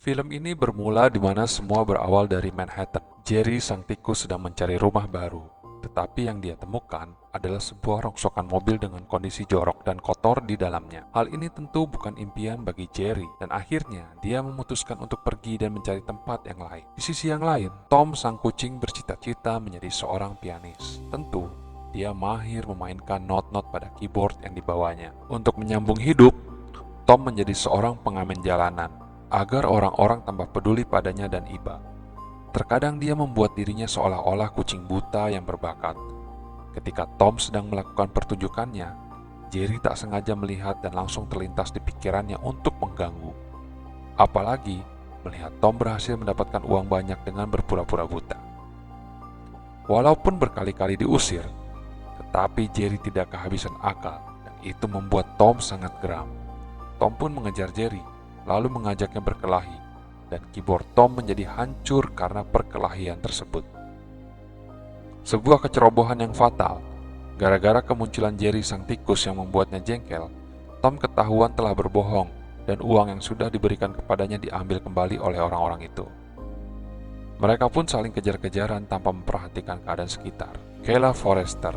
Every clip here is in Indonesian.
Film ini bermula di mana semua berawal dari Manhattan. Jerry sang tikus sedang mencari rumah baru, tetapi yang dia temukan adalah sebuah rongsokan mobil dengan kondisi jorok dan kotor di dalamnya. Hal ini tentu bukan impian bagi Jerry, dan akhirnya dia memutuskan untuk pergi dan mencari tempat yang lain. Di sisi yang lain, Tom sang kucing bercita-cita menjadi seorang pianis. Tentu, dia mahir memainkan not-not pada keyboard yang dibawanya. Untuk menyambung hidup, Tom menjadi seorang pengamen jalanan agar orang-orang tambah peduli padanya dan iba. Terkadang dia membuat dirinya seolah-olah kucing buta yang berbakat. Ketika Tom sedang melakukan pertunjukannya, Jerry tak sengaja melihat dan langsung terlintas di pikirannya untuk mengganggu. Apalagi melihat Tom berhasil mendapatkan uang banyak dengan berpura-pura buta. Walaupun berkali-kali diusir, tetapi Jerry tidak kehabisan akal dan itu membuat Tom sangat geram. Tom pun mengejar Jerry, lalu mengajaknya berkelahi, dan keyboard Tom menjadi hancur karena perkelahian tersebut. Sebuah kecerobohan yang fatal. Gara-gara kemunculan Jerry sang tikus yang membuatnya jengkel, Tom ketahuan telah berbohong, dan uang yang sudah diberikan kepadanya diambil kembali oleh orang-orang itu. Mereka pun saling kejar-kejaran tanpa memperhatikan keadaan sekitar. Kayla Forrester,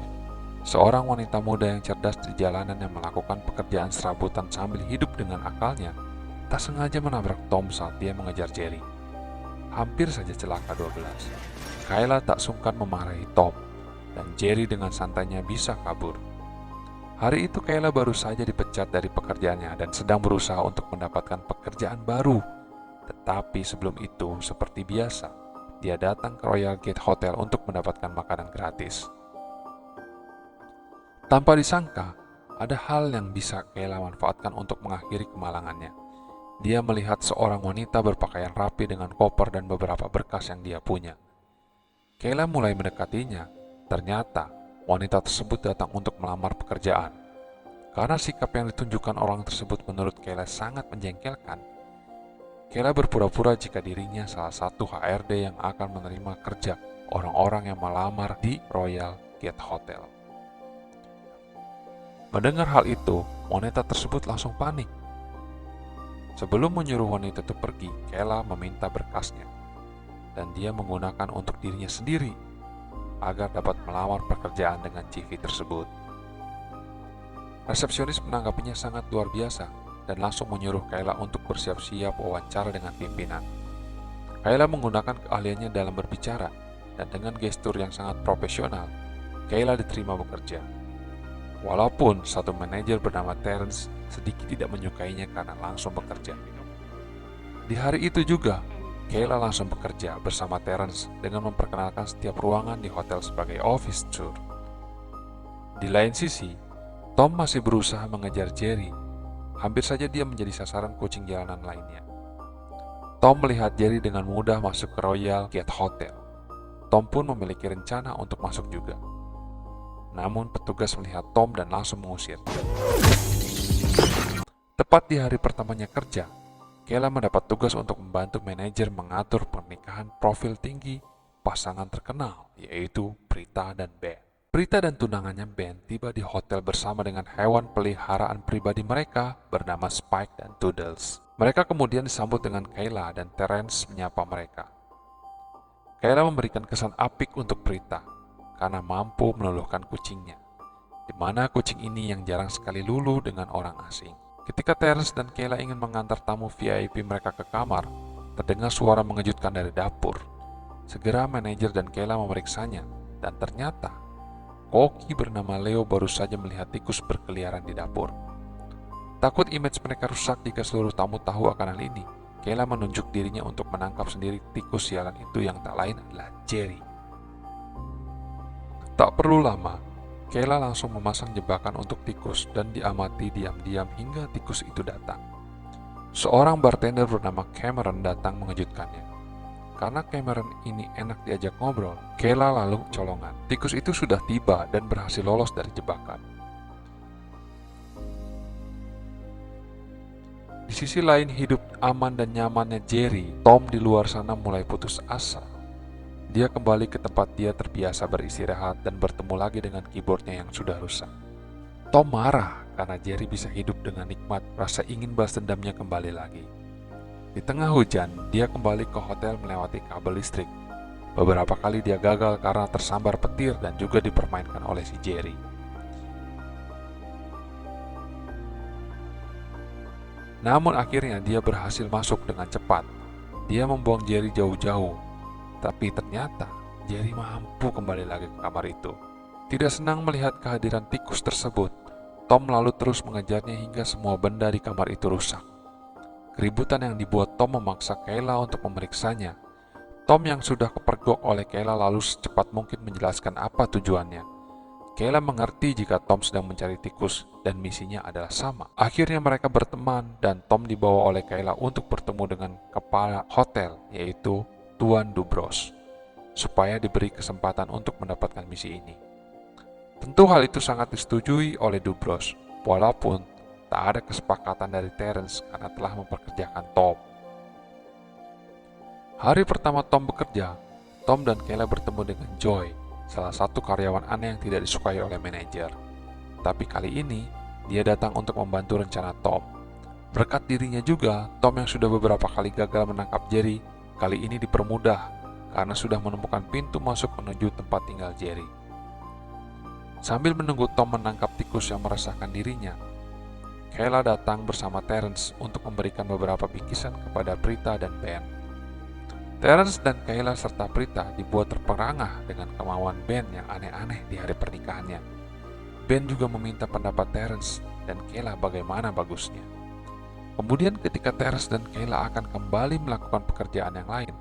seorang wanita muda yang cerdas di jalanan yang melakukan pekerjaan serabutan sambil hidup dengan akalnya, tak sengaja menabrak Tom saat dia mengejar Jerry. Hampir saja celaka 12. Kayla tak sungkan memarahi Tom, dan Jerry dengan santainya bisa kabur. Hari itu Kayla baru saja dipecat dari pekerjaannya dan sedang berusaha untuk mendapatkan pekerjaan baru. Tetapi sebelum itu, seperti biasa, dia datang ke Royal Gate Hotel untuk mendapatkan makanan gratis. Tanpa disangka, ada hal yang bisa Kayla manfaatkan untuk mengakhiri kemalangannya. Dia melihat seorang wanita berpakaian rapi dengan koper dan beberapa berkas yang dia punya. Kayla mulai mendekatinya. Ternyata, wanita tersebut datang untuk melamar pekerjaan. Karena sikap yang ditunjukkan orang tersebut menurut Kayla sangat menjengkelkan, Kayla berpura-pura jika dirinya salah satu HRD yang akan menerima kerja orang-orang yang melamar di Royal Gate Hotel. Mendengar hal itu, wanita tersebut langsung panik. Sebelum menyuruh wanita itu pergi, Kayla meminta berkasnya, dan dia menggunakan untuk dirinya sendiri agar dapat melamar pekerjaan dengan CV tersebut. Resepsionis menanggapinya sangat luar biasa dan langsung menyuruh Kayla untuk bersiap-siap wawancara dengan pimpinan. Kayla menggunakan keahliannya dalam berbicara, dan dengan gestur yang sangat profesional, Kayla diterima bekerja. Walaupun satu manajer bernama Terence sedikit tidak menyukainya karena langsung bekerja. Di hari itu juga, Kayla langsung bekerja bersama Terence dengan memperkenalkan setiap ruangan di hotel sebagai office tour. Di lain sisi, Tom masih berusaha mengejar Jerry. Hampir saja dia menjadi sasaran kucing jalanan lainnya. Tom melihat Jerry dengan mudah masuk ke Royal Gate Hotel. Tom pun memiliki rencana untuk masuk juga. Namun petugas melihat Tom dan langsung mengusir. Tepat di hari pertamanya kerja, Kayla mendapat tugas untuk membantu manajer mengatur pernikahan profil tinggi pasangan terkenal, yaitu Prita dan Ben. Prita dan tunangannya Ben tiba di hotel bersama dengan hewan peliharaan pribadi mereka bernama Spike dan Toodles. Mereka kemudian disambut dengan Kayla dan Terence menyapa mereka. Kayla memberikan kesan apik untuk Prita karena mampu meluluhkan kucingnya, di mana kucing ini yang jarang sekali luluh dengan orang asing. Ketika Terence dan Kayla ingin mengantar tamu VIP mereka ke kamar, terdengar suara mengejutkan dari dapur. Segera manajer dan Kayla memeriksanya, dan ternyata koki bernama Leo baru saja melihat tikus berkeliaran di dapur. Takut image mereka rusak jika seluruh tamu tahu akan hal ini, Kayla menunjuk dirinya untuk menangkap sendiri tikus sialan itu yang tak lain adalah Jerry. Tak perlu lama, Kayla langsung memasang jebakan untuk tikus dan diamati diam-diam hingga tikus itu datang. Seorang bartender bernama Cameron datang mengejutkannya. Karena Cameron ini enak diajak ngobrol, Kayla lalu colongan. Tikus itu sudah tiba dan berhasil lolos dari jebakan. Di sisi lain hidup aman dan nyamannya Jerry, Tom di luar sana mulai putus asa. Dia kembali ke tempat dia terbiasa beristirahat dan bertemu lagi dengan keyboardnya yang sudah rusak. Tom marah karena Jerry bisa hidup dengan nikmat, rasa ingin balas dendamnya kembali lagi. Di tengah hujan, dia kembali ke hotel melewati kabel listrik. Beberapa kali dia gagal karena tersambar petir dan juga dipermainkan oleh si Jerry. Namun akhirnya dia berhasil masuk dengan cepat. Dia membuang Jerry jauh-jauh. Tapi ternyata Jerry mampu kembali lagi ke kamar itu. Tidak senang melihat kehadiran tikus tersebut, Tom lalu terus mengejarnya hingga semua benda di kamar itu rusak. Keributan yang dibuat Tom memaksa Kayla untuk memeriksanya. Tom yang sudah kepergok oleh Kayla lalu secepat mungkin menjelaskan apa tujuannya. Kayla mengerti jika Tom sedang mencari tikus dan misinya adalah sama. Akhirnya mereka berteman dan Tom dibawa oleh Kayla untuk bertemu dengan kepala hotel, yaitu Tuan Dubros, supaya diberi kesempatan untuk mendapatkan misi ini. Tentu hal itu sangat disetujui oleh Dubros, walaupun tak ada kesepakatan dari Terence karena telah memperkerjakan Tom. Hari pertama Tom bekerja, Tom dan Kayla bertemu dengan Joy, salah satu karyawan aneh yang tidak disukai oleh manajer. Tapi kali ini, dia datang untuk membantu rencana Tom. Berkat dirinya juga, Tom yang sudah beberapa kali gagal menangkap Jerry, kali ini dipermudah karena sudah menemukan pintu masuk menuju tempat tinggal Jerry. Sambil menunggu Tom menangkap tikus yang meresahkan dirinya, Kayla datang bersama Terence untuk memberikan beberapa bingkisan kepada Prita dan Ben. Terence dan Kayla serta Prita dibuat terperangah dengan kemauan Ben yang aneh-aneh di hari pernikahannya. Ben juga meminta pendapat Terence dan Kayla bagaimana bagusnya. Kemudian ketika Terence dan Kayla akan kembali melakukan pekerjaan yang lain,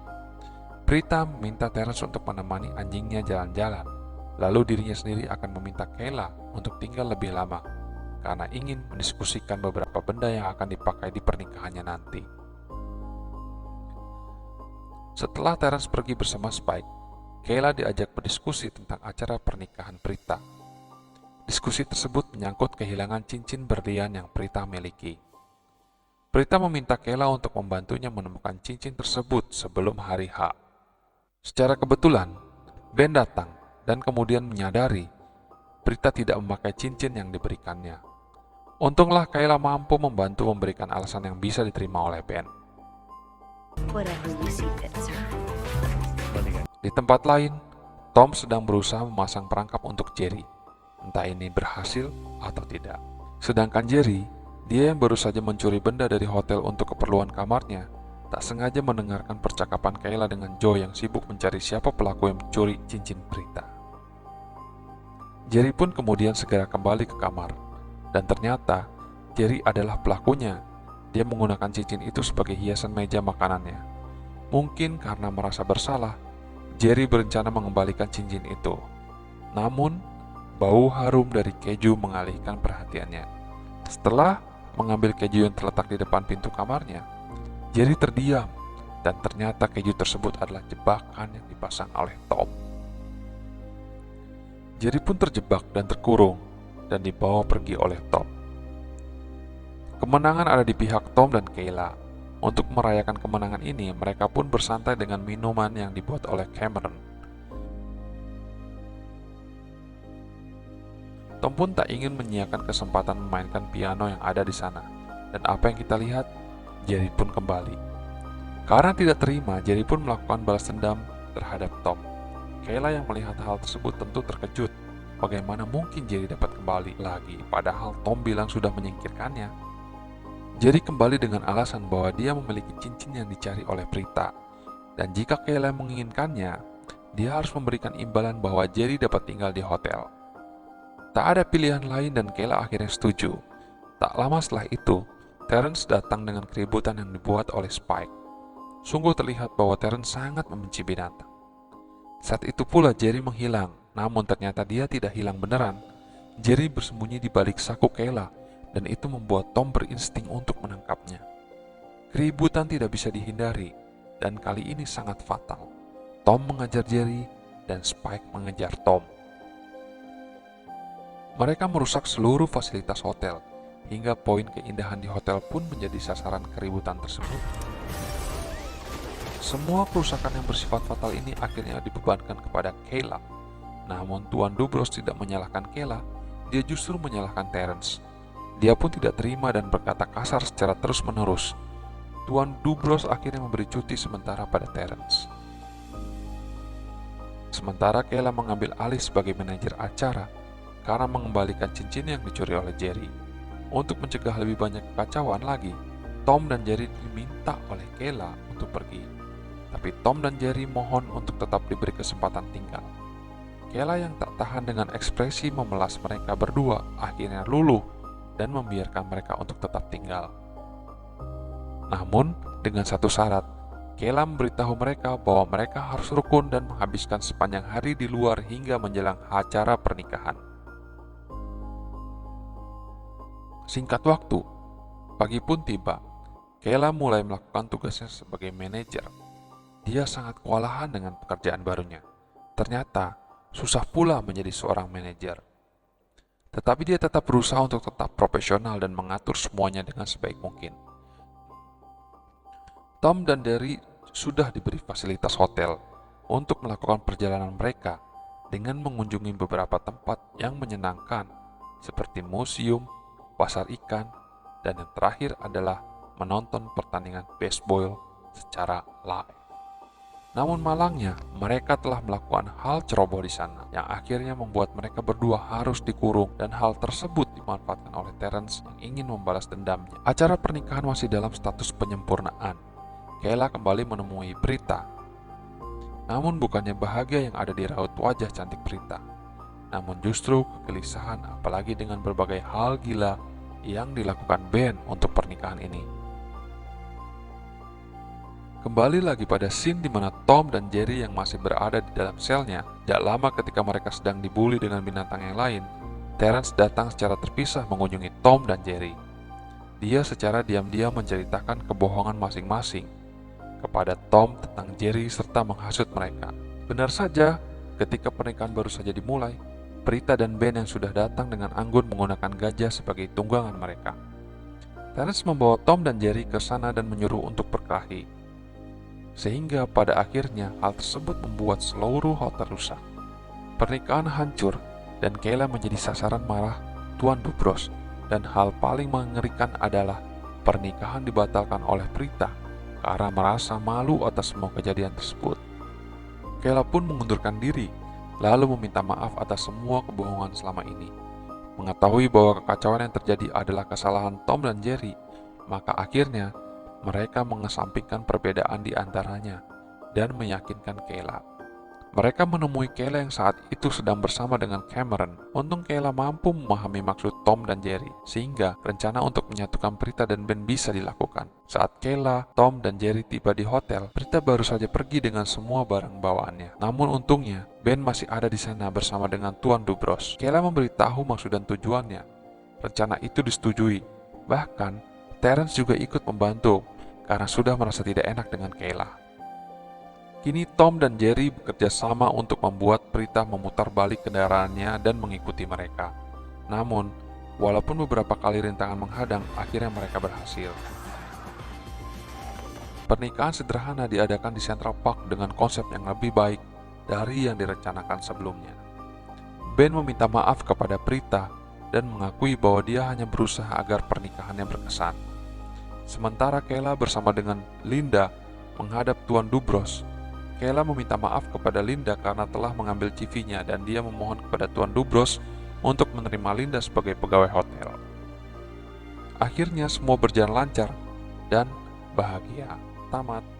Prita meminta Terence untuk menemani anjingnya jalan-jalan, lalu dirinya sendiri akan meminta Kayla untuk tinggal lebih lama karena ingin mendiskusikan beberapa benda yang akan dipakai di pernikahannya nanti. Setelah Terence pergi bersama Spike, Kayla diajak berdiskusi tentang acara pernikahan Prita. Diskusi tersebut menyangkut kehilangan cincin berlian yang Prita miliki. Prita meminta Kayla untuk membantunya menemukan cincin tersebut sebelum hari H. Secara kebetulan, Ben datang dan kemudian menyadari Prita tidak memakai cincin yang diberikannya. Untunglah Kayla mampu membantu memberikan alasan yang bisa diterima oleh Ben. Whatever you see fit, sir. Di tempat lain, Tom sedang berusaha memasang perangkap untuk Jerry. Entah ini berhasil atau tidak. Sedangkan Jerry, dia yang baru saja mencuri benda dari hotel untuk keperluan kamarnya, tak sengaja mendengarkan percakapan Kayla dengan Joe yang sibuk mencari siapa pelaku yang mencuri cincin Prita. Jerry pun kemudian segera kembali ke kamar, dan ternyata Jerry adalah pelakunya. Dia menggunakan cincin itu sebagai hiasan meja makanannya. Mungkin karena merasa bersalah, Jerry berencana mengembalikan cincin itu. Namun, bau harum dari keju mengalihkan perhatiannya. Setelah mengambil keju yang terletak di depan pintu kamarnya, Jerry terdiam, dan ternyata keju tersebut adalah jebakan yang dipasang oleh Tom. Jerry pun terjebak dan terkurung, dan dibawa pergi oleh Tom. Kemenangan ada di pihak Tom dan Kayla. Untuk merayakan kemenangan ini, mereka pun bersantai dengan minuman yang dibuat oleh Cameron. Tom pun tak ingin menyiapkan kesempatan memainkan piano yang ada di sana. Dan apa yang kita lihat, Jerry pun kembali. Karena tidak terima, Jerry pun melakukan balas dendam terhadap Tom. Kayla yang melihat hal tersebut tentu terkejut. Bagaimana mungkin Jerry dapat kembali lagi, padahal Tom bilang sudah menyingkirkannya. Jerry kembali dengan alasan bahwa dia memiliki cincin yang dicari oleh Prita. Dan jika Kayla menginginkannya, dia harus memberikan imbalan bahwa Jerry dapat tinggal di hotel. Tak ada pilihan lain dan Kayla akhirnya setuju. Tak lama setelah itu, Terence datang dengan keributan yang dibuat oleh Spike. Sungguh terlihat bahwa Terence sangat membenci binatang. Saat itu pula Jerry menghilang, namun ternyata dia tidak hilang beneran. Jerry bersembunyi di balik saku Kayla, dan itu membuat Tom berinsting untuk menangkapnya. Keributan tidak bisa dihindari, dan kali ini sangat fatal. Tom mengejar Jerry, dan Spike mengejar Tom. Mereka merusak seluruh fasilitas hotel, hingga poin keindahan di hotel pun menjadi sasaran keributan tersebut. Semua kerusakan yang bersifat fatal ini akhirnya dibebankan kepada Kayla. Namun Tuan Dubros tidak menyalahkan Kayla, dia justru menyalahkan Terence. Dia pun tidak terima dan berkata kasar secara terus-menerus. Tuan Dubros akhirnya memberi cuti sementara pada Terence. Sementara Kayla mengambil alih sebagai manajer acara karena mengembalikan cincin yang dicuri oleh Jerry. Untuk mencegah lebih banyak kekacauan lagi, Tom dan Jerry diminta oleh Kayla untuk pergi. Tapi Tom dan Jerry mohon untuk tetap diberi kesempatan tinggal. Kayla yang tak tahan dengan ekspresi memelas mereka berdua akhirnya luluh dan membiarkan mereka untuk tetap tinggal. Namun, dengan satu syarat, Kayla memberitahu mereka bahwa mereka harus rukun dan menghabiskan sepanjang hari di luar hingga menjelang acara pernikahan. Singkat waktu, pagi pun tiba. Kayla mulai melakukan tugasnya sebagai manajer. Dia sangat kewalahan dengan pekerjaan barunya. Ternyata, susah pula menjadi seorang manajer. Tetapi dia tetap berusaha untuk tetap profesional dan mengatur semuanya dengan sebaik mungkin. Tom dan Jerry sudah diberi fasilitas hotel untuk melakukan perjalanan mereka dengan mengunjungi beberapa tempat yang menyenangkan seperti museum, pasar ikan, dan yang terakhir adalah menonton pertandingan baseball secara live. Namun malangnya, mereka telah melakukan hal ceroboh di sana yang akhirnya membuat mereka berdua harus dikurung dan hal tersebut dimanfaatkan oleh Terence yang ingin membalas dendamnya. Acara pernikahan masih dalam status penyempurnaan. Kayla kembali menemui Prita. Namun bukannya bahagia yang ada di raut wajah cantik Prita, namun justru kegelisahan apalagi dengan berbagai hal gila yang dilakukan Ben untuk pernikahan ini. Kembali lagi pada scene di mana Tom dan Jerry yang masih berada di dalam selnya. Tidak lama ketika mereka sedang dibully dengan binatang yang lain, Terence datang secara terpisah mengunjungi Tom dan Jerry. Dia secara diam-diam menceritakan kebohongan masing-masing kepada Tom tentang Jerry serta menghasut mereka. Benar saja, ketika pernikahan baru saja dimulai, Prita dan Ben yang sudah datang dengan anggun menggunakan gajah sebagai tunggangan mereka. Terence membawa Tom dan Jerry ke sana dan menyuruh untuk berkelahi. Sehingga pada akhirnya hal tersebut membuat seluruh hotel rusak. Pernikahan hancur dan Kayla menjadi sasaran marah Tuan Dubros, dan hal paling mengerikan adalah pernikahan dibatalkan oleh Prita karena merasa malu atas semua kejadian tersebut. Kayla pun mengundurkan diri, lalu meminta maaf atas semua kebohongan selama ini. Mengetahui bahwa kekacauan yang terjadi adalah kesalahan Tom dan Jerry, maka akhirnya mereka mengesampingkan perbedaan di antaranya dan meyakinkan Kayla. Mereka menemui Kayla yang saat itu sedang bersama dengan Cameron. Untung Kayla mampu memahami maksud Tom dan Jerry, sehingga rencana untuk menyatukan Prita dan Ben bisa dilakukan. Saat Kayla, Tom, dan Jerry tiba di hotel, Prita baru saja pergi dengan semua barang bawaannya. Namun untungnya, Ben masih ada di sana bersama dengan Tuan Dubros. Kayla memberitahu maksud dan tujuannya. Rencana itu disetujui. Bahkan, Terence juga ikut membantu karena sudah merasa tidak enak dengan Kayla. Kini Tom dan Jerry bekerja sama untuk membuat Prita memutar balik kendaraannya dan mengikuti mereka. Namun, walaupun beberapa kali rintangan menghadang, akhirnya mereka berhasil. Pernikahan sederhana diadakan di Central Park dengan konsep yang lebih baik dari yang direncanakan sebelumnya. Ben meminta maaf kepada Prita dan mengakui bahwa dia hanya berusaha agar pernikahannya berkesan. Sementara Kayla bersama dengan Linda menghadap Tuan Dubros. Kayla meminta maaf kepada Linda karena telah mengambil CV-nya dan dia memohon kepada Tuan Dubros untuk menerima Linda sebagai pegawai hotel. Akhirnya semua berjalan lancar dan bahagia. Tamat.